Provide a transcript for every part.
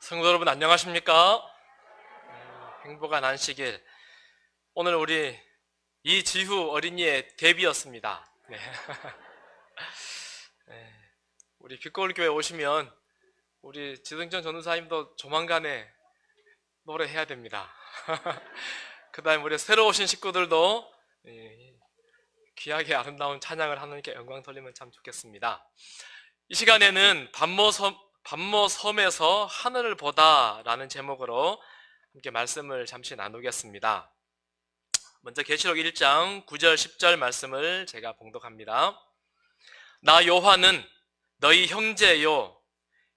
성도 여러분 안녕하십니까? 행복한 안식일. 오늘 우리 이지후 어린이의 데뷔였습니다. 네. 네. 우리 빛거울교회 오시면 우리 지승전 전도사님도 조만간에 노래해야 됩니다. 그 다음에 우리 새로 오신 식구들도 귀하게 아름다운 찬양을 하나님께 영광 돌리면 참 좋겠습니다. 이 시간에는 밤모섬에서 하늘을 보다 라는 제목으로 함께 말씀을 잠시 나누겠습니다. 먼저 계시록 1장 9절 10절 말씀을 제가 봉독합니다. 나 요한은 너희 형제요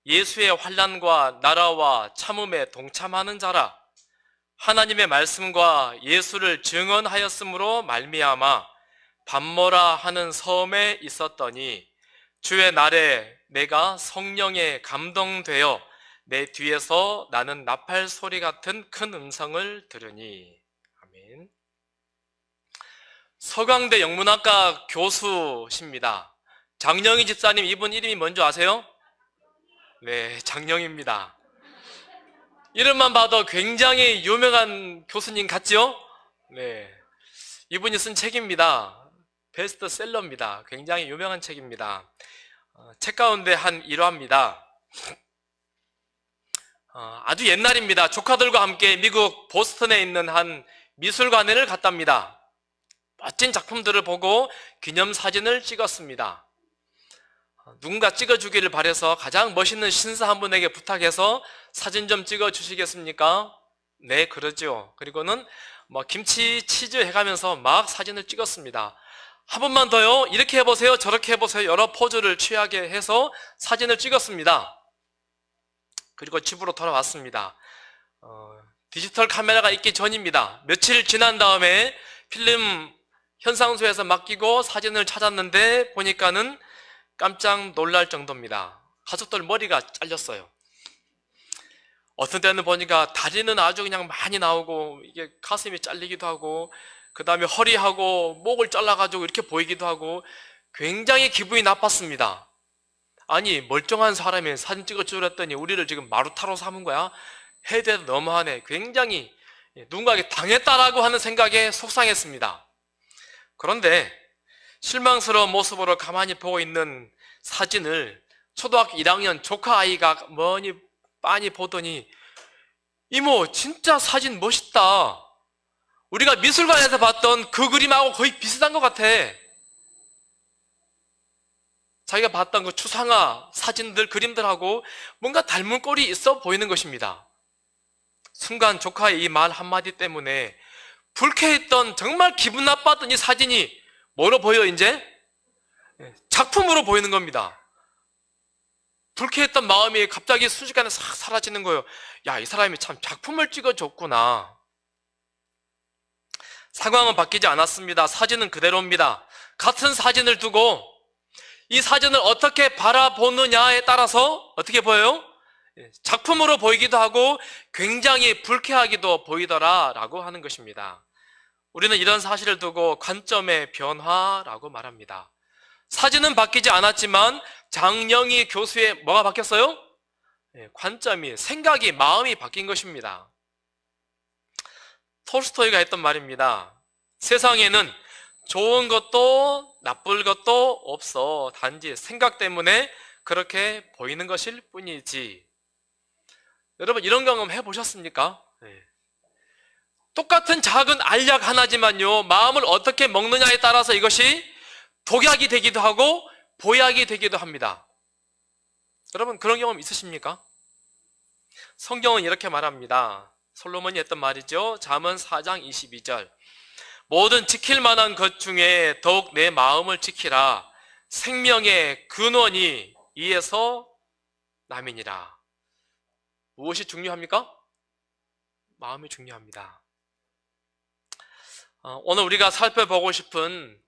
예수의 환난과 나라와 참음에 동참하는 자라. 하나님의 말씀과 예수를 증언하였으므로 말미암아 밤모라 하는 섬에 있었더니 주의 날에 내가 성령에 감동되어 내 뒤에서 나는 나팔 소리 같은 큰 음성을 들으니. 아멘. 서강대 영문학과 교수십니다. 장영희 집사님, 이분 이름이 뭔지 아세요? 네, 장영희입니다. 이름만 봐도 굉장히 유명한 교수님 같죠? 네, 이분이 쓴 책입니다. 베스트셀러입니다. 굉장히 유명한 책입니다. 책 가운데 한 일화입니다. 아주 옛날입니다. 조카들과 함께 미국 보스턴에 있는 한 미술관을 갔답니다. 멋진 작품들을 보고 기념사진을 찍었습니다. 누군가 찍어주기를 바라서 가장 멋있는 신사 한 분에게 부탁해서 사진 좀 찍어주시겠습니까? 네, 그러죠. 그리고는 김치, 치즈 해가면서 막 사진을 찍었습니다. 한 번만 더요. 이렇게 해보세요. 저렇게 해보세요. 여러 포즈를 취하게 해서 사진을 찍었습니다. 그리고 집으로 돌아왔습니다. 디지털 카메라가 있기 전입니다. 며칠 지난 다음에 필름 현상소에서 맡기고 사진을 찾았는데 보니까는 깜짝 놀랄 정도입니다. 가족들 머리가 잘렸어요. 어떤 때는 보니까 다리는 아주 그냥 많이 나오고 이게 가슴이 잘리기도 하고 그 다음에 허리하고 목을 잘라가지고 이렇게 보이기도 하고 굉장히 기분이 나빴습니다. 아니, 멀쩡한 사람이 사진 찍어주려 했더니 우리를 지금 마루타로 삼은 거야? 해대도 너무하네. 굉장히 누군가에게 당했다라고 하는 생각에 속상했습니다. 그런데 실망스러운 모습으로 가만히 보고 있는 사진을 초등학교 1학년 조카 아이가 뭐니 빤히 보더니 이모, 진짜 사진 멋있다. 우리가 미술관에서 봤던 그 그림하고 거의 비슷한 것 같아. 자기가 봤던 그 추상화 사진들, 그림들하고 뭔가 닮은 꼴이 있어 보이는 것입니다. 순간 조카의 이 말 한마디 때문에 불쾌했던, 정말 기분 나빴던 이 사진이 뭐로 보여 이제? 작품으로 보이는 겁니다. 불쾌했던 마음이 갑자기 순식간에 싹 사라지는 거예요. 야, 이 사람이 참 작품을 찍어줬구나. 상황은 바뀌지 않았습니다. 사진은 그대로입니다. 같은 사진을 두고 이 사진을 어떻게 바라보느냐에 따라서 어떻게 보여요? 작품으로 보이기도 하고 굉장히 불쾌하기도 보이더라라고 하는 것입니다. 우리는 이런 사실을 두고 관점의 변화라고 말합니다. 사진은 바뀌지 않았지만 장영희 교수의 뭐가 바뀌었어요? 관점이, 생각이, 마음이 바뀐 것입니다. 톨스토이가 했던 말입니다. 세상에는 좋은 것도 나쁠 것도 없어. 단지 생각 때문에 그렇게 보이는 것일 뿐이지. 여러분, 이런 경험 해보셨습니까? 똑같은 작은 알약 하나지만요, 마음을 어떻게 먹느냐에 따라서 이것이 독약이 되기도 하고 보약이 되기도 합니다. 여러분, 그런 경험 있으십니까? 성경은 이렇게 말합니다. 솔로몬이 했던 말이죠. 잠언 4장 22절. 모든 지킬 만한 것 중에 더욱 내 마음을 지키라. 생명의 근원이 이에서 남이니라. 무엇이 중요합니까? 마음이 중요합니다. 오늘 우리가 살펴보고 싶은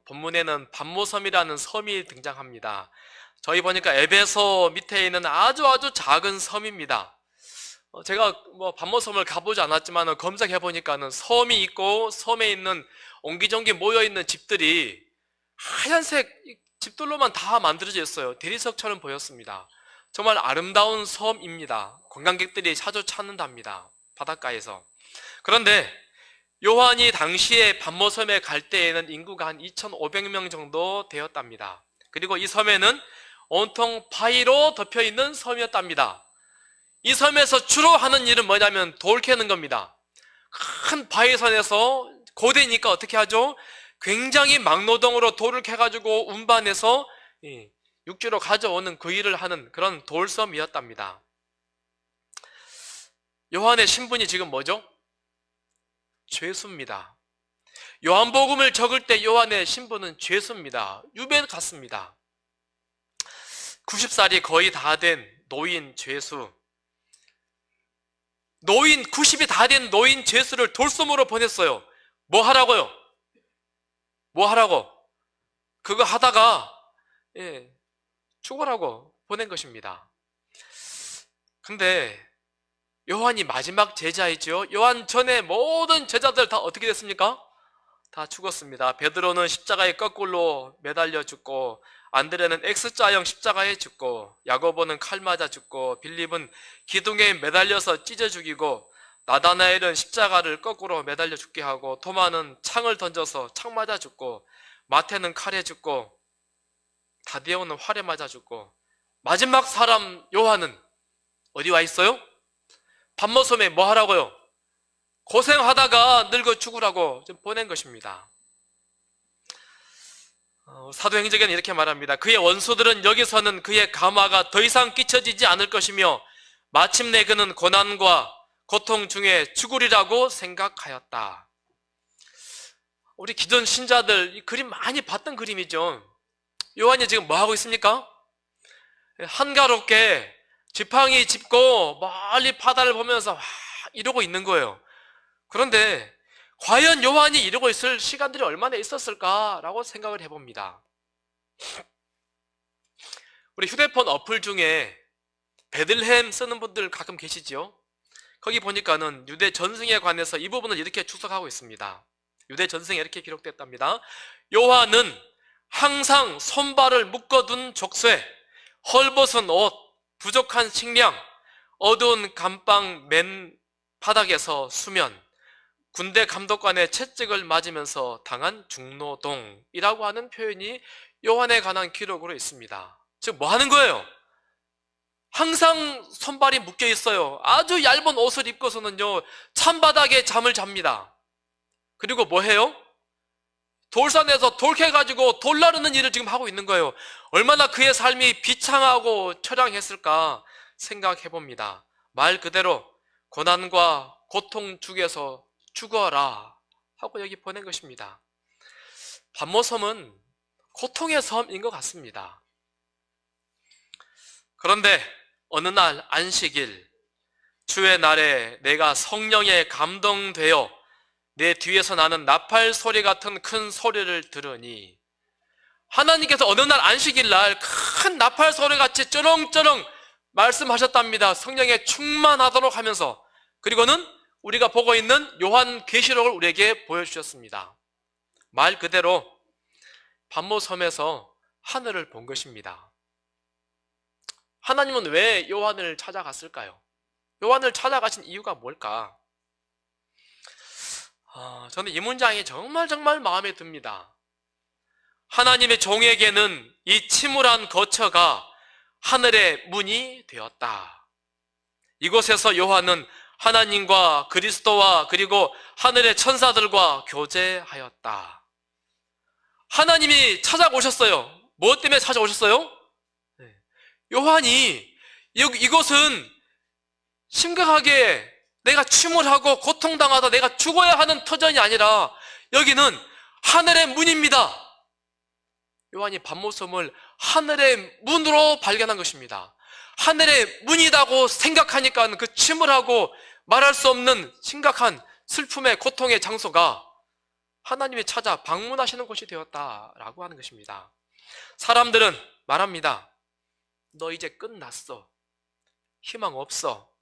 본문에는 밤모섬이라는 섬이 등장합니다. 저희 보니까 에베소 밑에 있는 아주 작은 섬입니다. 제가 밤모섬을 가보지 않았지만 검색해 보니까는 섬이 있고 섬에 있는 옹기종기 모여있는 집들이 하얀색 집들로만 다 만들어져 있어요. 대리석처럼 보였습니다. 정말 아름다운 섬입니다. 관광객들이 자주 찾는답니다. 바닷가에서. 그런데 요한이 당시에 pat모섬에 갈 때에는 인구가 한 2,500명 정도 되었답니다. 그리고 이 섬에는 온통 바위로 덮여 있는 섬이었답니다. 이 섬에서 주로 하는 일은 뭐냐면 돌 캐는 겁니다. 큰 바위선에서 고대니까 어떻게 하죠? 굉장히 막노동으로 돌을 캐가지고 운반해서 육지로 가져오는 그 일을 하는 그런 돌섬이었답니다. 요한의 신분이 지금 뭐죠? 죄수입니다. 요한복음을 적을 때 요한의 신분은 죄수입니다. 유배 같습니다. 90살이 거의 다 된 노인 죄수, 노인 90이 다 된 노인 죄수를 돌섬으로 보냈어요. 뭐 하라고요? 뭐 하라고? 그거 하다가 죽으라고 보낸 것입니다. 근데 요한이 마지막 제자이죠. 요한 전에 모든 제자들 다 어떻게 됐습니까? 다 죽었습니다. 베드로는 십자가에 거꾸로 매달려 죽고, 안드레는 X자형 십자가에 죽고, 야고보는 칼 맞아 죽고, 빌립은 기둥에 매달려서 찢어 죽이고, 나다나엘은 십자가를 거꾸로 매달려 죽게 하고, 토마는 창을 던져서 창 맞아 죽고, 마태는 칼에 죽고, 다데오는 활에 맞아 죽고, 마지막 사람 요한은 어디 와 있어요? pat모섬에 뭐 하라고요? 고생하다가 늙어 죽으라고 좀 보낸 것입니다. 사도행전에는 이렇게 말합니다. 그의 원수들은 여기서는 그의 감화가 더 이상 끼쳐지지 않을 것이며 마침내 그는 고난과 고통 중에 죽으리라고 생각하였다. 우리 기존 신자들 이 그림 많이 봤던 그림이죠. 요한이 지금 뭐 하고 있습니까? 한가롭게 지팡이 짚고 멀리 바다를 보면서 이러고 있는 거예요. 그런데 과연 요한이 이러고 있을 시간들이 얼마나 있었을까라고 생각을 해봅니다. 우리 휴대폰 어플 중에 베들레헴 쓰는 분들 가끔 계시죠? 거기 보니까는 유대 전승에 관해서 이 부분을 이렇게 추석하고 있습니다. 유대 전승에 이렇게 기록됐답니다. 요한은 항상 손발을 묶어둔 족쇄, 헐벗은 옷, 부족한 식량, 어두운 감방 맨 바닥에서 수면, 군대 감독관의 채찍을 맞으면서 당한 중노동이라고 하는 표현이 요한에 관한 기록으로 있습니다. 즉 뭐 하는 거예요? 항상 손발이 묶여 있어요. 아주 얇은 옷을 입고서는요 찬바닥에 잠을 잡니다. 그리고 뭐 해요? 돌산에서 돌 캐가지고 돌 나르는 일을 지금 하고 있는 거예요. 얼마나 그의 삶이 비창하고 처량했을까 생각해 봅니다. 말 그대로 고난과 고통 중에서 죽어라 하고 여기 보낸 것입니다. pat모섬은 고통의 섬인 것 같습니다. 그런데 어느 날 안식일, 주의 날에 내가 성령에 감동되어 내 뒤에서 나는 나팔 소리 같은 큰 소리를 들으니, 하나님께서 어느 날 안식일 날 큰 나팔 소리같이 쩌렁쩌렁 말씀하셨답니다. 성령에 충만하도록 하면서. 그리고는 우리가 보고 있는 요한 계시록을 우리에게 보여주셨습니다. 말 그대로 pat모섬에서 하늘을 본 것입니다. 하나님은 왜 요한을 찾아갔을까요? 요한을 찾아가신 이유가 뭘까? 저는 이 문장이 정말 마음에 듭니다. 하나님의 종에게는 이 침울한 거처가 하늘의 문이 되었다. 이곳에서 요한은 하나님과 그리스도와 그리고 하늘의 천사들과 교제하였다. 하나님이 찾아오셨어요. 무엇 때문에 찾아오셨어요? 요한이 이곳은 심각하게 내가 침울하고 고통당하다 내가 죽어야 하는 터전이 아니라 여기는 하늘의 문입니다. 요한이 pat모섬을 하늘의 문으로 발견한 것입니다. 하늘의 문이라고 생각하니까 그 침울하고 말할 수 없는 심각한 슬픔의 고통의 장소가 하나님이 찾아 방문하시는 곳이 되었다라고 하는 것입니다. 사람들은 말합니다. 너 이제 끝났어. 희망 없어.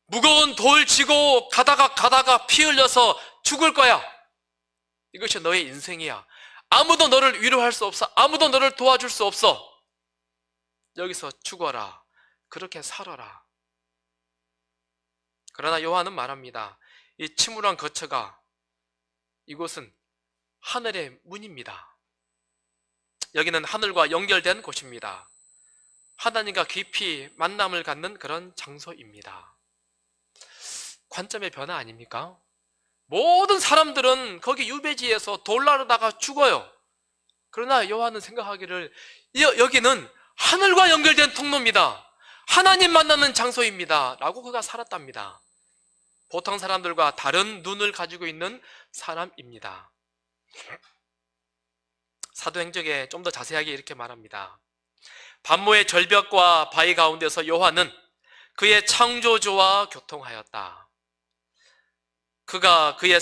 무거운 돌 지고 가다가 피 흘려서 죽을 거야. 이것이 너의 인생이야. 아무도 너를 위로할 수 없어. 아무도 너를 도와줄 수 없어. 여기서 죽어라. 그렇게 살아라. 그러나 요한은 말합니다. 이 침울한 거처가 이곳은 하늘의 문입니다. 여기는 하늘과 연결된 곳입니다. 하나님과 깊이 만남을 갖는 그런 장소입니다. 관점의 변화 아닙니까? 모든 사람들은 거기 유배지에서 돌나르다가 죽어요. 그러나 요한은 생각하기를 여기는 하늘과 연결된 통로입니다. 하나님 만나는 장소입니다. 라고 그가 살았답니다. 보통 사람들과 다른 눈을 가지고 있는 사람입니다. 사도행전에 좀 더 자세하게 이렇게 말합니다. 반모의 절벽과 바위 가운데서 요한은 그의 창조주와 교통하였다. 그가 그의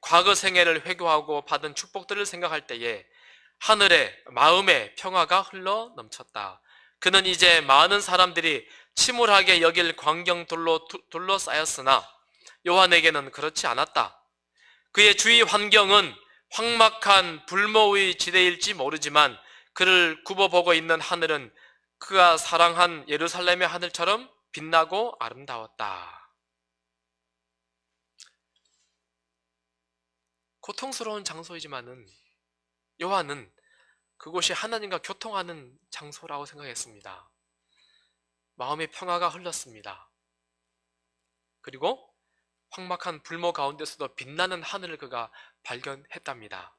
과거 생애를 회고하고 받은 축복들을 생각할 때에 하늘에 마음의 평화가 흘러 넘쳤다. 그는 이제 많은 사람들이 침울하게 여길 광경들로 둘러싸였으나 요한에게는 그렇지 않았다. 그의 주위 환경은 황막한 불모의 지대일지 모르지만 그를 굽어보고 있는 하늘은 그가 사랑한 예루살렘의 하늘처럼 빛나고 아름다웠다. 고통스러운 장소이지만은 요한은 그곳이 하나님과 교통하는 장소라고 생각했습니다. 마음의 평화가 흘렀습니다. 그리고 황막한 불모 가운데서도 빛나는 하늘을 그가 발견했답니다.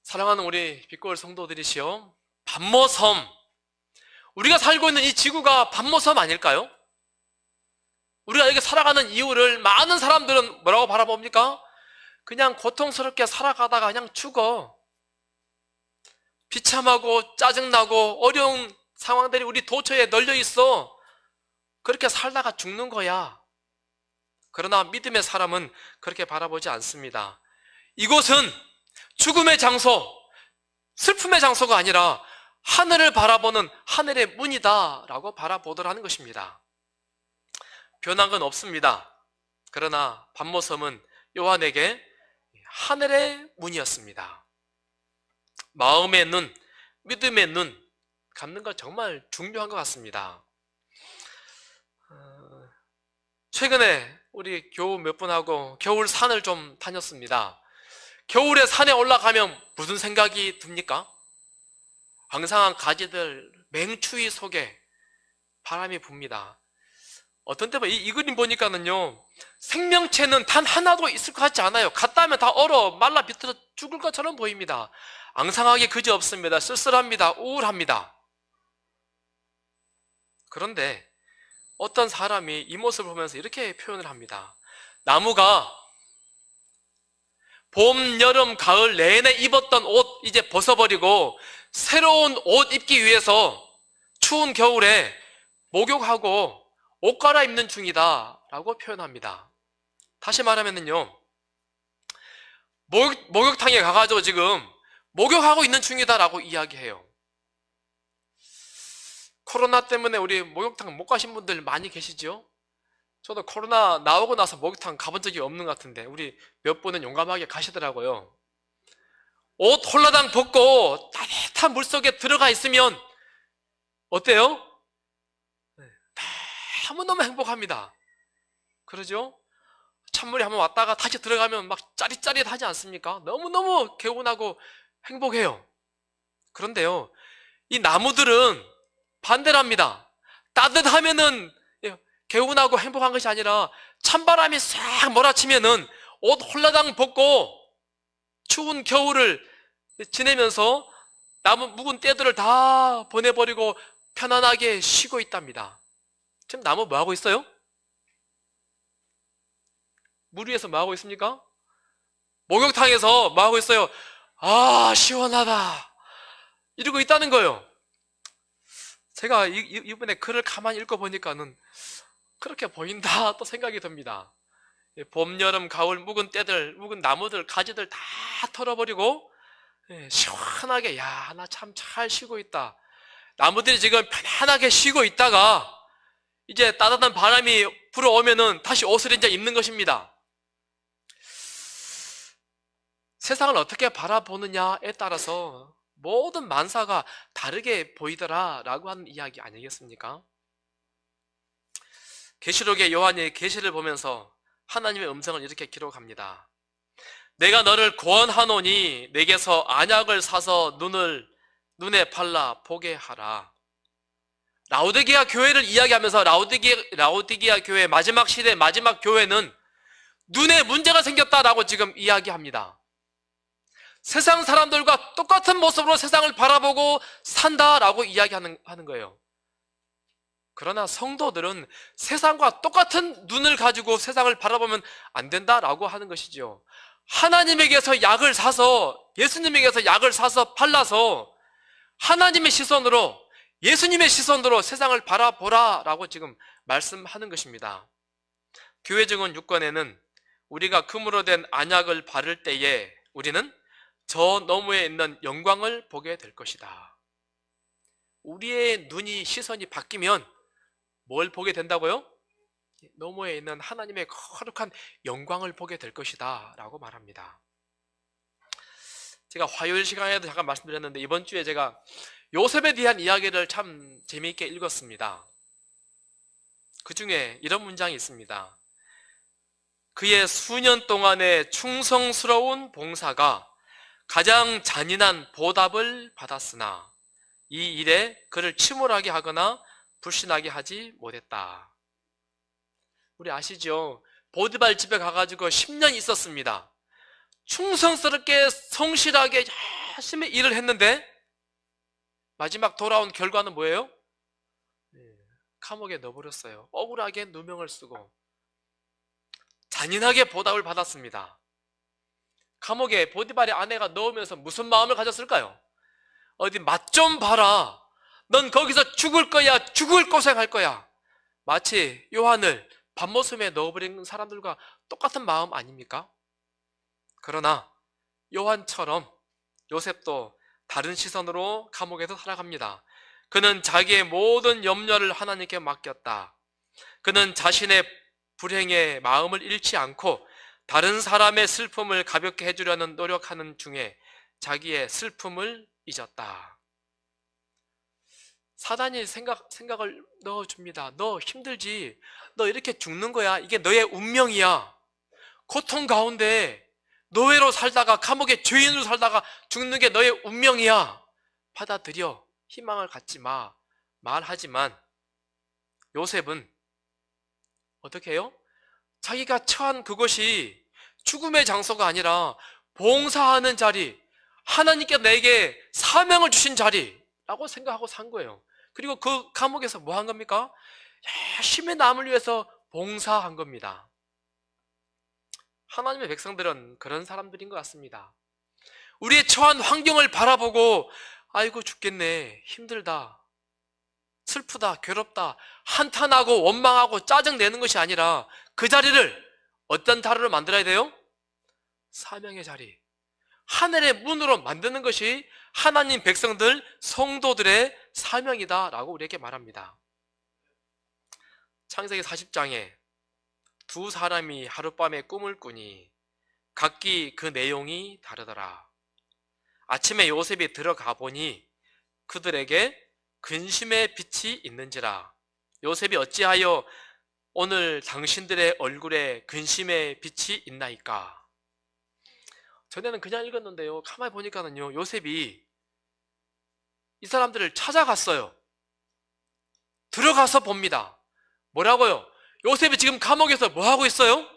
사랑하는 우리 빛골 성도들이시여, 반모섬, 우리가 살고 있는 이 지구가 반모섬 아닐까요? 우리가 이렇게 살아가는 이유를 많은 사람들은 뭐라고 바라봅니까? 그냥 고통스럽게 살아가다가 그냥 죽어. 비참하고 짜증나고 어려운 상황들이 우리 도처에 널려 있어. 그렇게 살다가 죽는 거야. 그러나 믿음의 사람은 그렇게 바라보지 않습니다. 이곳은 죽음의 장소, 슬픔의 장소가 아니라 하늘을 바라보는 하늘의 문이다 라고 바라보도록 하는 것입니다. 변한 건 없습니다. 그러나 반모섬은 요한에게 하늘의 문이었습니다. 마음의 눈, 믿음의 눈 갖는 거 정말 중요한 것 같습니다. 최근에 우리 교우 몇 분하고 겨울 산을 좀 다녔습니다. 겨울에 산에 올라가면 무슨 생각이 듭니까? 앙상한 가지들, 맹추위 속에 바람이 붑니다. 어떤 때 이 그림 보니까는요, 생명체는 단 하나도 있을 것 같지 않아요. 갔다 하면 다 얼어 말라 비틀어 죽을 것처럼 보입니다. 앙상하게 그지없습니다. 쓸쓸합니다. 우울합니다. 그런데 어떤 사람이 이 모습을 보면서 이렇게 표현을 합니다. 나무가 봄, 여름, 가을 내내 입었던 옷 이제 벗어버리고 새로운 옷 입기 위해서 추운 겨울에 목욕하고 옷 갈아입는 중이다 라고 표현합니다. 다시 말하면요, 목욕탕에 가가지고 지금 목욕하고 있는 중이다 라고 이야기해요. 코로나 때문에 우리 목욕탕 못 가신 분들 많이 계시죠? 저도 코로나 나오고 나서 목욕탕 가본 적이 없는 것 같은데 우리 몇 분은 용감하게 가시더라고요. 옷 홀라당 벗고 따뜻한 물속에 들어가 있으면 어때요? 너무너무 행복합니다. 그러죠? 찬물이 한번 왔다가 다시 들어가면 막 짜릿짜릿하지 않습니까? 너무너무 개운하고 행복해요. 그런데요, 이 나무들은 반대랍니다. 따뜻하면은 개운하고 행복한 것이 아니라 찬바람이 싹 몰아치면은 옷 홀라당 벗고 추운 겨울을 지내면서 남은 묵은 때들을 다 보내버리고 편안하게 쉬고 있답니다. 지금 나무 뭐 하고 있어요? 물 위에서 뭐 하고 있습니까? 목욕탕에서 뭐 하고 있어요? 아, 시원하다 이러고 있다는 거예요. 제가 이번에 글을 가만히 읽어보니까는 그렇게 보인다 또 생각이 듭니다. 봄, 여름, 가을 묵은 때들, 묵은 나무들, 가지들 다 털어버리고 시원하게, 야, 나 참 잘 쉬고 있다. 나무들이 지금 편안하게 쉬고 있다가 이제 따뜻한 바람이 불어오면은 다시 옷을 이제 입는 것입니다. 세상을 어떻게 바라보느냐에 따라서 모든 만사가 다르게 보이더라 라고 하는 이야기 아니겠습니까? 계시록의 요한이 계시를 보면서 하나님의 음성을 이렇게 기록합니다. 내가 너를 구원하노니 내게서 안약을 사서 눈에 발라 보게 하라. 라오디게아 교회를 이야기하면서 라오디게아 교회 마지막 시대 마지막 교회는 눈에 문제가 생겼다라고 지금 이야기합니다. 세상 사람들과 똑같은 모습으로 세상을 바라보고 산다라고 이야기하는 거예요. 그러나 성도들은 세상과 똑같은 눈을 가지고 세상을 바라보면 안 된다라고 하는 것이죠. 하나님에게서 약을 사서, 예수님에게서 약을 사서 발라서 하나님의 시선으로, 예수님의 시선으로 세상을 바라보라라고 지금 말씀하는 것입니다. 교회 증언 6권에는 우리가 금으로 된 안약을 바를 때에 우리는 저 너머에 있는 영광을 보게 될 것이다. 우리의 눈이, 시선이 바뀌면 뭘 보게 된다고요? 너머에 있는 하나님의 거룩한 영광을 보게 될 것이다 라고 말합니다. 제가 화요일 시간에도 잠깐 말씀드렸는데 이번 주에 제가 요셉에 대한 이야기를 참 재미있게 읽었습니다. 그 중에 이런 문장이 있습니다. 그의 수년 동안의 충성스러운 봉사가 가장 잔인한 보답을 받았으나 이 일에 그를 침울하게 하거나 불신하게 하지 못했다. 우리 아시죠? 보디발 집에 가가지고 10년 있었습니다. 충성스럽게 성실하게 열심히 일을 했는데 마지막 돌아온 결과는 뭐예요? 감옥에 넣어버렸어요. 억울하게 누명을 쓰고 잔인하게 보답을 받았습니다. 감옥에 보디발의 아내가 넣으면서 무슨 마음을 가졌을까요? 어디 맛 좀 봐라. 넌 거기서 죽을 거야. 죽을 고생할 거야. 마치 요한을 밤모섬에 넣어버린 사람들과 똑같은 마음 아닙니까? 그러나 요한처럼 요셉도 다른 시선으로 감옥에서 살아갑니다. 그는 자기의 모든 염려를 하나님께 맡겼다. 그는 자신의 불행에 마음을 잃지 않고 다른 사람의 슬픔을 가볍게 해주려는 노력하는 중에 자기의 슬픔을 잊었다. 사단이 생각을 넣어줍니다. 너 힘들지? 너 이렇게 죽는 거야. 이게 너의 운명이야. 고통 가운데 노예로 살다가 감옥의 죄인으로 살다가 죽는 게 너의 운명이야. 받아들여. 희망을 갖지 마. 말하지만 요셉은 어떻게 해요? 자기가 처한 그것이 죽음의 장소가 아니라 봉사하는 자리, 하나님께 내게 사명을 주신 자리라고 생각하고 산 거예요. 그리고 그 감옥에서 뭐 한 겁니까? 열심히 남을 위해서 봉사한 겁니다. 하나님의 백성들은 그런 사람들인 것 같습니다. 우리의 처한 환경을 바라보고 아이고 죽겠네, 힘들다, 슬프다, 괴롭다, 한탄하고 원망하고 짜증내는 것이 아니라 그 자리를 어떤 자리로 만들어야 돼요? 사명의 자리, 하늘의 문으로 만드는 것이 하나님 백성들, 성도들의 사명이다 라고 우리에게 말합니다. 창세기 40장에 두 사람이 하룻밤에 꿈을 꾸니 각기 그 내용이 다르더라. 아침에 요셉이 들어가 보니 그들에게 근심의 빛이 있는지라. 요셉이 어찌하여 오늘 당신들의 얼굴에 근심의 빛이 있나이까? 전에는 그냥 읽었는데요, 가만히 보니까는요, 요셉이 이 사람들을 찾아갔어요. 들어가서 봅니다. 뭐라고요? 요셉이 지금 감옥에서 뭐 하고 있어요?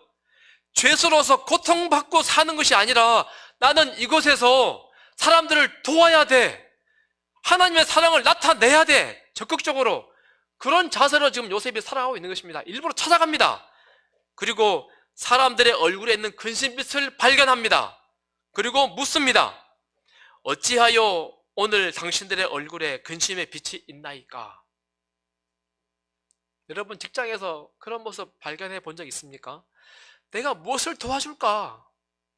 죄수로서 고통받고 사는 것이 아니라 나는 이곳에서 사람들을 도와야 돼. 하나님의 사랑을 나타내야 돼. 적극적으로. 그런 자세로 지금 요셉이 살아가고 있는 것입니다. 일부러 찾아갑니다. 그리고 사람들의 얼굴에 있는 근심빛을 발견합니다. 그리고 묻습니다. 어찌하여 오늘 당신들의 얼굴에 근심의 빛이 있나이까? 여러분 직장에서 그런 모습 발견해 본 적 있습니까? 내가 무엇을 도와줄까?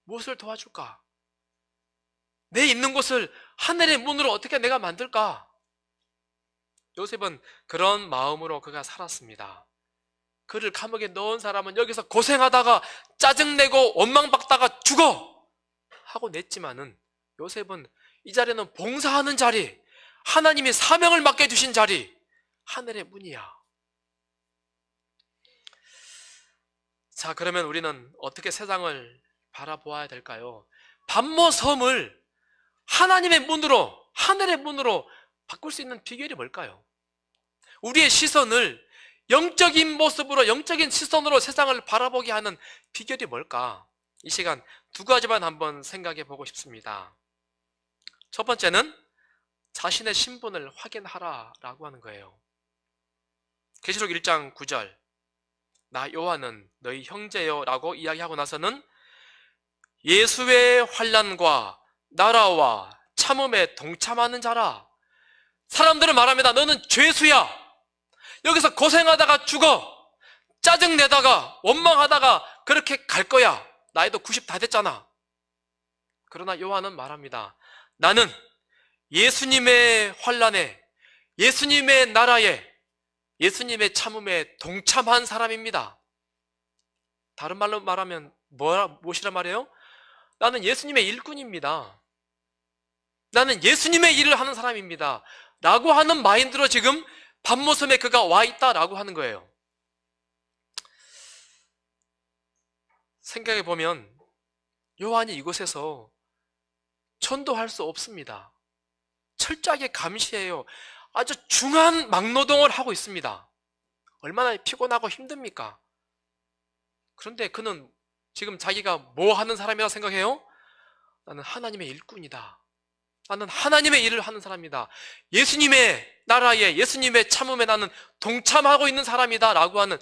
무엇을 도와줄까? 내 있는 곳을 하늘의 문으로 어떻게 내가 만들까? 요셉은 그런 마음으로 그가 살았습니다. 그를 감옥에 넣은 사람은 여기서 고생하다가 짜증내고 원망받다가 죽어! 하고 냈지만은 요셉은 이 자리는 봉사하는 자리, 하나님이 사명을 맡겨주신 자리, 하늘의 문이야. 자, 그러면 우리는 어떻게 세상을 바라보아야 될까요? 밤모섬을 하나님의 문으로, 하늘의 문으로 바꿀 수 있는 비결이 뭘까요? 우리의 시선을 영적인 모습으로, 영적인 시선으로 세상을 바라보게 하는 비결이 뭘까? 이 시간 두 가지만 한번 생각해 보고 싶습니다. 첫 번째는 자신의 신분을 확인하라라고 하는 거예요. 계시록 1장 9절, 나 요한은 너희 형제요 라고 이야기하고 나서는 예수의 환난과 나라와 참음에 동참하는 자라. 사람들은 말합니다. 너는 죄수야. 여기서 고생하다가 죽어. 짜증내다가 원망하다가 그렇게 갈 거야. 나이도 90 다 됐잖아. 그러나 요한은 말합니다. 나는 예수님의 환난에, 예수님의 나라에, 예수님의 참음에 동참한 사람입니다. 다른 말로 말하면 무엇이란 말이에요? 나는 예수님의 일꾼입니다. 나는 예수님의 일을 하는 사람입니다. 라고 하는 마인드로 지금 밤모섬에 그가 와 있다라고 하는 거예요. 생각해 보면 요한이 이곳에서 전도할 수 없습니다. 철저하게 감시해요. 아주 중한 막노동을 하고 있습니다. 얼마나 피곤하고 힘듭니까? 그런데 그는 지금 자기가 뭐 하는 사람이라 생각해요? 나는 하나님의 일꾼이다. 나는 하나님의 일을 하는 사람이다. 예수님의 나라에, 예수님의 참음에 나는 동참하고 있는 사람이다 라고 하는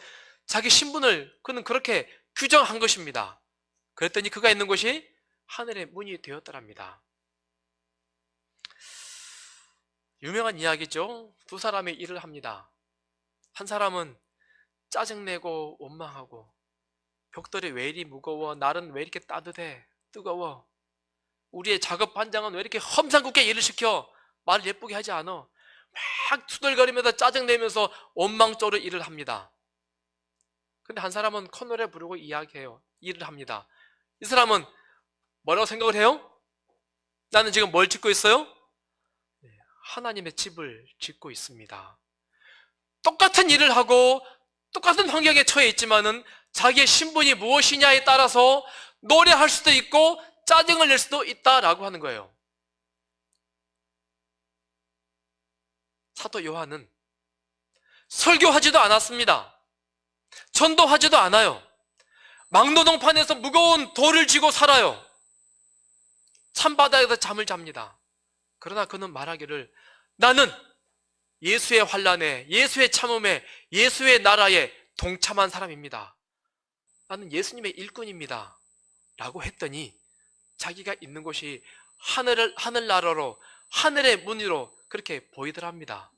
자기 신분을 그는 그렇게 규정한 것입니다. 그랬더니 그가 있는 곳이 하늘의 문이 되었더랍니다. 유명한 이야기죠. 두 사람의 일을 합니다. 한 사람은 짜증내고 원망하고, 벽돌이 왜 이리 무거워, 날은 왜 이렇게 따뜻해, 뜨거워, 우리의 작업 반장은 왜 이렇게 험상궂게 일을 시켜, 말을 예쁘게 하지 않아, 막 투덜거리면서 짜증내면서 원망적으로 일을 합니다. 근데 한 사람은 콧노래 부르고 이야기해요. 일을 합니다. 이 사람은 뭐라고 생각을 해요? 나는 지금 뭘 짓고 있어요? 하나님의 집을 짓고 있습니다. 똑같은 일을 하고 똑같은 환경에 처해 있지만은 자기의 신분이 무엇이냐에 따라서 노래할 수도 있고 짜증을 낼 수도 있다라고 하는 거예요. 사도 요한은 설교하지도 않았습니다. 전도하지도 않아요. 막노동판에서 무거운 돌을 쥐고 살아요. 산바닥에서 잠을 잡니다. 그러나 그는 말하기를 나는 예수의 환난에, 예수의 참음에, 예수의 나라에 동참한 사람입니다. 나는 예수님의 일꾼입니다. 라고 했더니 자기가 있는 곳이 하늘나라로, 하늘의 문으로 그렇게 보이더랍니다.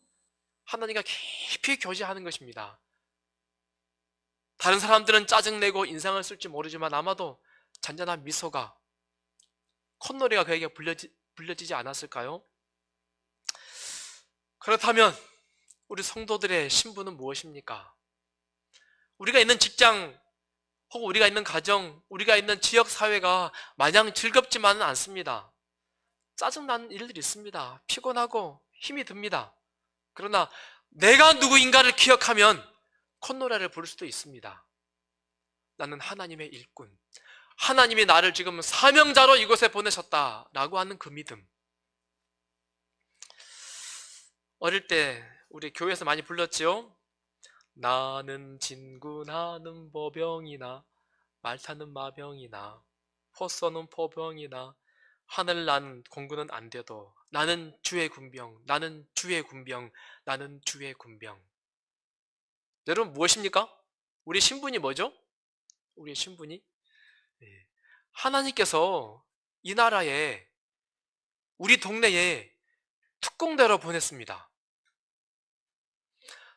하나님과 깊이 교제하는 것입니다. 다른 사람들은 짜증내고 인상을 쓸지 모르지만 아마도 잔잔한 미소가, 콧노래가 그에게 불려지지 않았을까요? 그렇다면 우리 성도들의 신분은 무엇입니까? 우리가 있는 직장 혹은 우리가 있는 가정, 우리가 있는 지역사회가 마냥 즐겁지만은 않습니다. 짜증나는 일들이 있습니다. 피곤하고 힘이 듭니다. 그러나 내가 누구인가를 기억하면 콧노래를 부를 수도 있습니다. 나는 하나님의 일꾼, 하나님이 나를 지금 사명자로 이곳에 보내셨다라고 하는 그 믿음. 어릴 때 우리 교회에서 많이 불렀지요? 나는 진군하는 보병이나 말 타는 마병이나 포 쏘는 포병이나 하늘 난 공군은 안 돼도 나는 주의 군병, 나는 주의 군병, 나는 주의 군병. 여러분 무엇입니까? 우리 신분이 뭐죠? 우리의 신분이 하나님께서 이 나라에, 우리 동네에 특공대로 보냈습니다.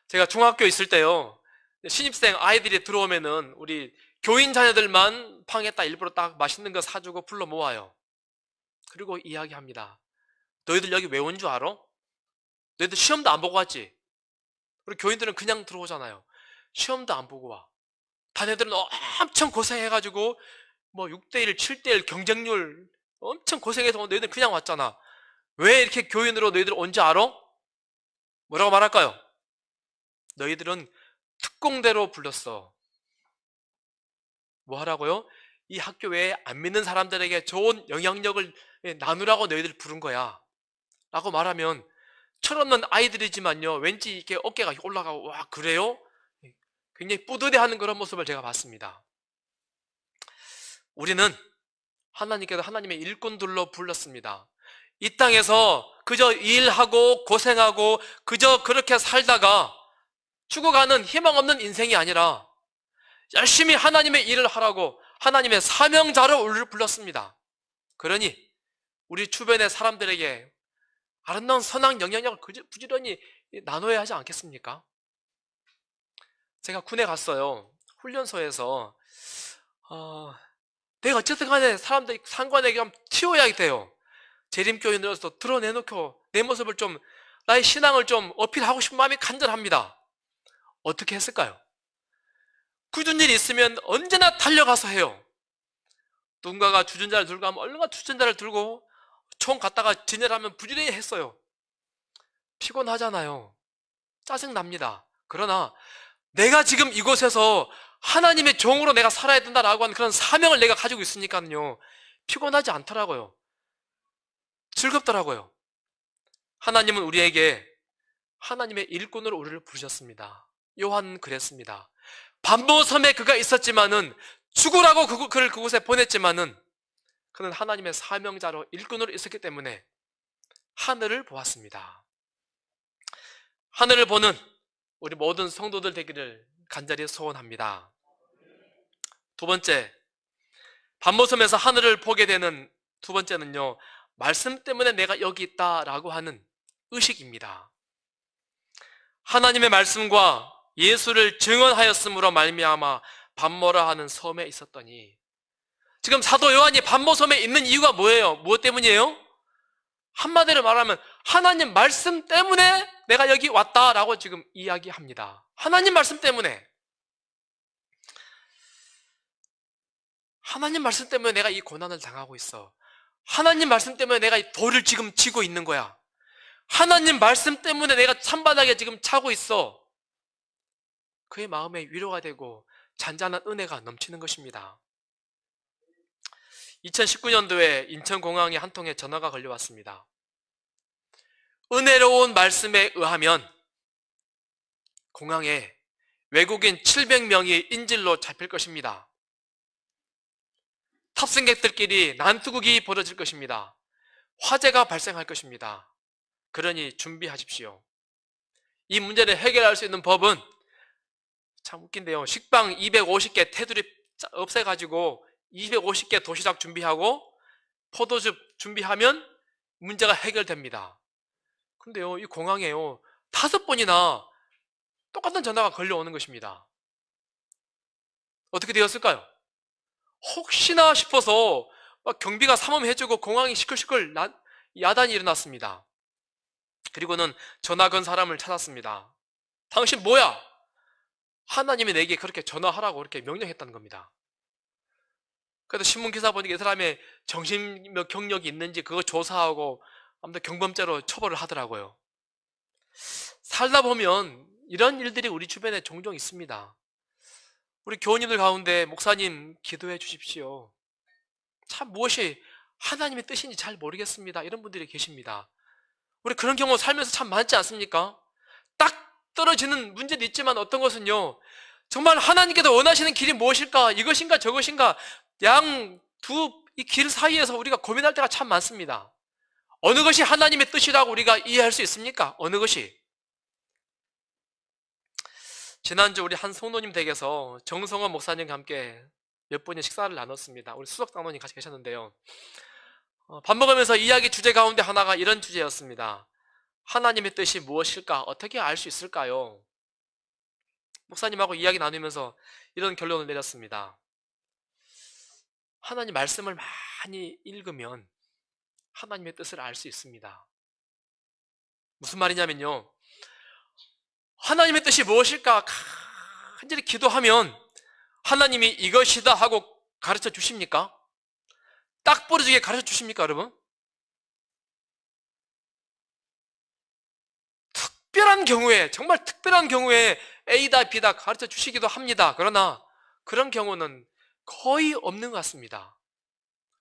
제가 중학교 있을 때요, 신입생 아이들이 들어오면은 우리 교인 자녀들만 방에다 일부러 딱 맛있는 거 사주고 불러 모아요. 그리고 이야기합니다. 너희들 여기 왜 온 줄 알아? 너희들 시험도 안 보고 왔지? 우리 교인들은 그냥 들어오잖아요. 시험도 안 보고 와. 자네들은 엄청 고생해가지고 뭐 6대1, 7대1 경쟁률 엄청 고생해서 너희들 그냥 왔잖아. 왜 이렇게 교인으로 너희들 온지 알아? 뭐라고 말할까요? 너희들은 특공대로 불렀어. 뭐 하라고요? 이 학교 외에 안 믿는 사람들에게 좋은 영향력을 나누라고 너희들 부른 거야 라고 말하면 철없는 아이들이지만요, 왠지 이렇게 어깨가 올라가고, 와, 그래요? 굉장히 뿌듯해하는 그런 모습을 제가 봤습니다. 우리는 하나님께서 하나님의 일꾼들로 불렀습니다. 이 땅에서 그저 일하고 고생하고 그저 그렇게 살다가 죽어가는 희망 없는 인생이 아니라 열심히 하나님의 일을 하라고 하나님의 사명자로 우리를 불렀습니다. 그러니 우리 주변의 사람들에게 아름다운 선한 영향력을 부지런히 나눠야 하지 않겠습니까? 제가 군에 갔어요. 훈련소에서 내가 어쨌든 간에 사람들이 상관에게 좀 튀어야 돼요. 재림교에 들어서 드러내놓고 내 모습을 좀, 나의 신앙을 좀 어필하고 싶은 마음이 간절합니다. 어떻게 했을까요? 굳은 일이 있으면 언제나 달려가서 해요. 누군가가 주전자를 들고 하면 얼른 주전자를 들고 총 갖다가 진열하면 부지런히 했어요. 피곤하잖아요. 짜증납니다. 그러나 내가 지금 이곳에서 하나님의 종으로 내가 살아야 된다라고 하는 그런 사명을 내가 가지고 있으니까요, 피곤하지 않더라고요. 즐겁더라고요. 하나님은 우리에게 하나님의 일꾼으로 우리를 부르셨습니다. 요한은 그랬습니다. 반모섬에 그가 있었지만은, 죽으라고 그를 그곳에 보냈지만은 그는 하나님의 사명자로 일꾼으로 있었기 때문에 하늘을 보았습니다. 하늘을 보는 우리 모든 성도들 되기를 간절히 소원합니다. 두 번째, 반모섬에서 하늘을 보게 되는 두 번째는요, 말씀 때문에 내가 여기 있다라고 하는 의식입니다. 하나님의 말씀과 예수를 증언하였으므로 말미암아 반모라 하는 섬에 있었더니, 지금 사도 요한이 반모섬에 있는 이유가 뭐예요? 무엇 때문이에요? 한마디로 말하면 하나님 말씀 때문에 내가 여기 왔다라고 지금 이야기합니다. 하나님 말씀 때문에. 하나님 말씀 때문에 내가 이 고난을 당하고 있어. 하나님 말씀 때문에 내가 이 돌을 지금 치고 있는 거야. 하나님 말씀 때문에 내가 찬바닥에 지금 차고 있어. 그의 마음에 위로가 되고 잔잔한 은혜가 넘치는 것입니다. 2019년도에 인천공항에 한 통의 전화가 걸려왔습니다. 은혜로운 말씀에 의하면 공항에 외국인 700명이 인질로 잡힐 것입니다. 탑승객들끼리 난투극이 벌어질 것입니다. 화재가 발생할 것입니다. 그러니 준비하십시오. 이 문제를 해결할 수 있는 법은 참 웃긴데요, 식빵 250개 테두리 없애가지고 250개 도시락 준비하고 포도즙 준비하면 문제가 해결됩니다. 근데요, 이 공항에요 5번이나 똑같은 전화가 걸려오는 것입니다. 어떻게 되었을까요? 혹시나 싶어서 경비가 삼엄해주고 공항이 시끌시끌 야단이 일어났습니다. 그리고는 전화 건 사람을 찾았습니다. 당신 뭐야? 하나님이 내게 그렇게 전화하라고 그렇게 명령했다는 겁니다. 그래서 신문기사 보니까 이 사람의 정신 경력이 있는지 그거 조사하고 아무튼 경범죄로 처벌을 하더라고요. 살다 보면 이런 일들이 우리 주변에 종종 있습니다. 우리 교우님들 가운데 목사님 기도해 주십시오. 참 무엇이 하나님의 뜻인지 잘 모르겠습니다. 이런 분들이 계십니다. 우리 그런 경우 살면서 참 많지 않습니까? 딱 떨어지는 문제도 있지만 어떤 것은요, 정말 하나님께서 원하시는 길이 무엇일까? 이것인가 저것인가? 이 길 사이에서 우리가 고민할 때가 참 많습니다. 어느 것이 하나님의 뜻이라고 우리가 이해할 수 있습니까? 어느 것이? 지난주 우리 한 성도님 댁에서 정성원 목사님과 함께 몇 번의 식사를 나눴습니다. 우리 수석 장로님 같이 계셨는데요, 밥 먹으면서 이야기 주제 가운데 하나가 이런 주제였습니다. 하나님의 뜻이 무엇일까? 어떻게 알 수 있을까요? 목사님하고 이야기 나누면서 이런 결론을 내렸습니다. 하나님 말씀을 많이 읽으면 하나님의 뜻을 알 수 있습니다. 무슨 말이냐면요, 하나님의 뜻이 무엇일까 간절히 기도하면 하나님이 이것이다 하고 가르쳐 주십니까? 딱 부러지게 가르쳐 주십니까, 여러분? 특별한 경우에, 정말 특별한 경우에 A다 B다 가르쳐 주시기도 합니다. 그러나 그런 경우는 거의 없는 것 같습니다.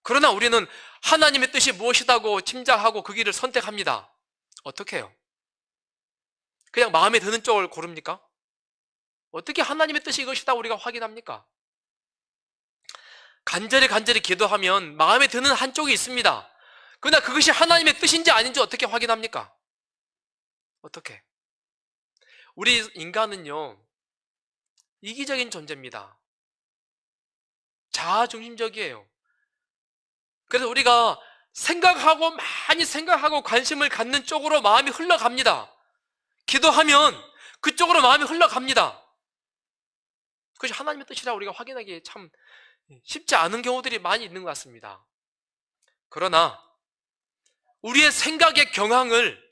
그러나 우리는 하나님의 뜻이 무엇이라고 짐작하고 그 길을 선택합니다. 어떻게 해요? 그냥 마음에 드는 쪽을 고릅니까? 어떻게 하나님의 뜻이 이것이다 우리가 확인합니까? 간절히 기도하면 마음에 드는 한쪽이 있습니다. 그러나 그것이 하나님의 뜻인지 아닌지 어떻게 확인합니까? 어떻게? 우리 인간은요, 이기적인 존재입니다. 자아중심적이에요. 그래서 우리가 많이 생각하고 관심을 갖는 쪽으로 마음이 흘러갑니다. 기도하면 그쪽으로 마음이 흘러갑니다. 그것이 하나님의 뜻이라 우리가 확인하기 참 쉽지 않은 경우들이 많이 있는 것 같습니다. 그러나 우리의 생각의 경향을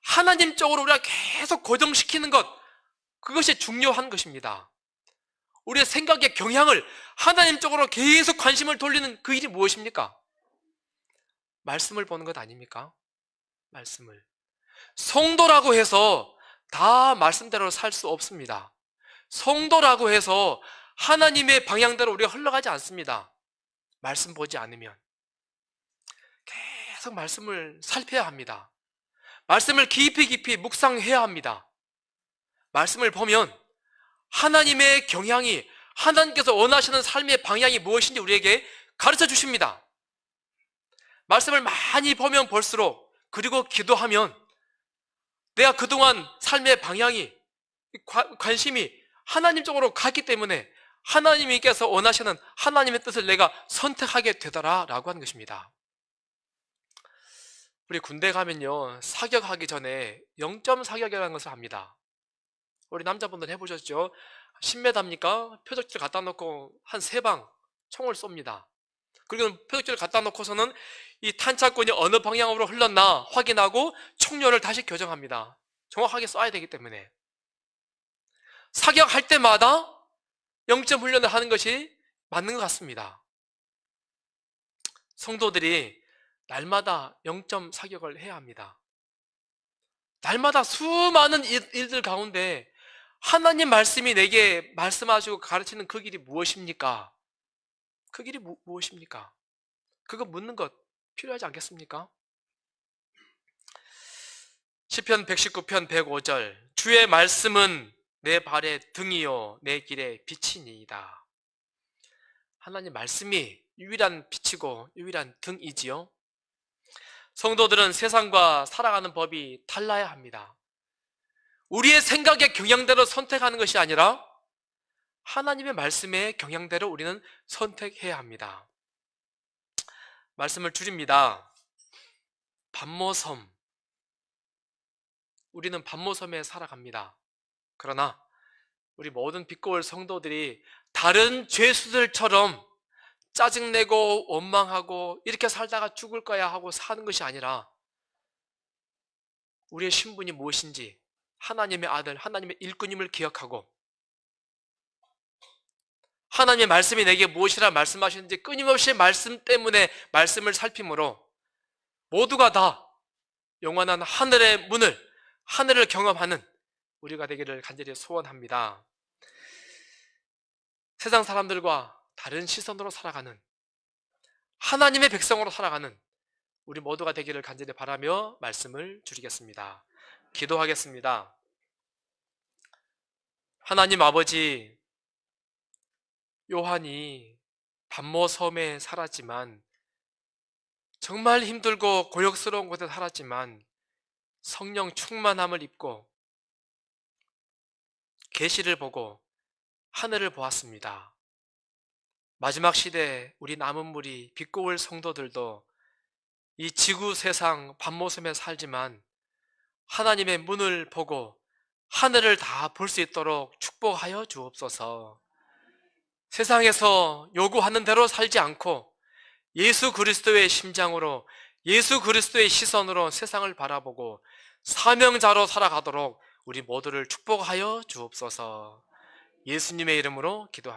하나님 쪽으로 우리가 계속 고정시키는 것, 그것이 중요한 것입니다. 우리의 생각의 경향을 하나님 쪽으로 계속 관심을 돌리는 그 일이 무엇입니까? 말씀을 보는 것 아닙니까? 말씀을. 성도라고 해서 다 말씀대로 살 수 없습니다. 성도라고 해서 하나님의 방향대로 우리가 흘러가지 않습니다. 말씀 보지 않으면. 계속 말씀을 살펴야 합니다. 말씀을 깊이 묵상해야 합니다. 말씀을 보면 하나님의 경향이, 하나님께서 원하시는 삶의 방향이 무엇인지 우리에게 가르쳐 주십니다. 말씀을 많이 보면 볼수록, 그리고 기도하면 내가 그동안 삶의 방향이, 관심이 하나님 쪽으로 갔기 때문에 하나님께서 원하시는 하나님의 뜻을 내가 선택하게 되더라라고 하는 것입니다. 우리 군대 가면요, 사격하기 전에 0점 사격이라는 것을 합니다. 우리 남자분들 해보셨죠? 10m입니까? 표적지를 갖다 놓고 한 3방 총을 쏩니다. 그리고 표적지를 갖다 놓고서는 이 탄착권이 어느 방향으로 흘렀나 확인하고 총열을 다시 교정합니다. 정확하게 쏴야 되기 때문에. 사격할 때마다 0점 훈련을 하는 것이 맞는 것 같습니다. 성도들이 날마다 0점 사격을 해야 합니다. 날마다 수많은 일들 가운데 하나님 말씀이 내게 말씀하시고 가르치는 그 길이 무엇입니까? 그 길이 무엇입니까? 그거 묻는 것 필요하지 않겠습니까? 시편 119편 105절, 주의 말씀은 내 발의 등이요 내 길의 빛이니이다. 하나님 말씀이 유일한 빛이고 유일한 등이지요. 성도들은 세상과 살아가는 법이 달라야 합니다. 우리의 생각의 경향대로 선택하는 것이 아니라 하나님의 말씀의 경향대로 우리는 선택해야 합니다. 말씀을 줄입니다. 반모섬. 우리는 반모섬에 살아갑니다. 그러나 우리 모든 빛고울 성도들이 다른 죄수들처럼 짜증내고 원망하고 이렇게 살다가 죽을 거야 하고 사는 것이 아니라 우리의 신분이 무엇인지, 하나님의 아들, 하나님의 일꾼임을 기억하고 하나님의 말씀이 내게 무엇이라 말씀하시는지 끊임없이 말씀 때문에 말씀을 살핌으로 모두가 다 영원한 하늘의 문을, 하늘을 경험하는 우리가 되기를 간절히 소원합니다. 세상 사람들과 다른 시선으로 살아가는, 하나님의 백성으로 살아가는 우리 모두가 되기를 간절히 바라며 말씀을 줄이겠습니다. 기도하겠습니다. 하나님 아버지, 요한이 반모섬에 살았지만, 정말 힘들고 고역스러운 곳에 살았지만 성령 충만함을 입고 계시를 보고 하늘을 보았습니다. 마지막 시대 우리 남은 무리 빛고울 성도들도 이 지구 세상 반모섬에 살지만 하나님의 문을 보고 하늘을 다 볼 수 있도록 축복하여 주옵소서. 세상에서 요구하는 대로 살지 않고 예수 그리스도의 심장으로, 예수 그리스도의 시선으로 세상을 바라보고 사명자로 살아가도록 우리 모두를 축복하여 주옵소서. 예수님의 이름으로 기도합니다.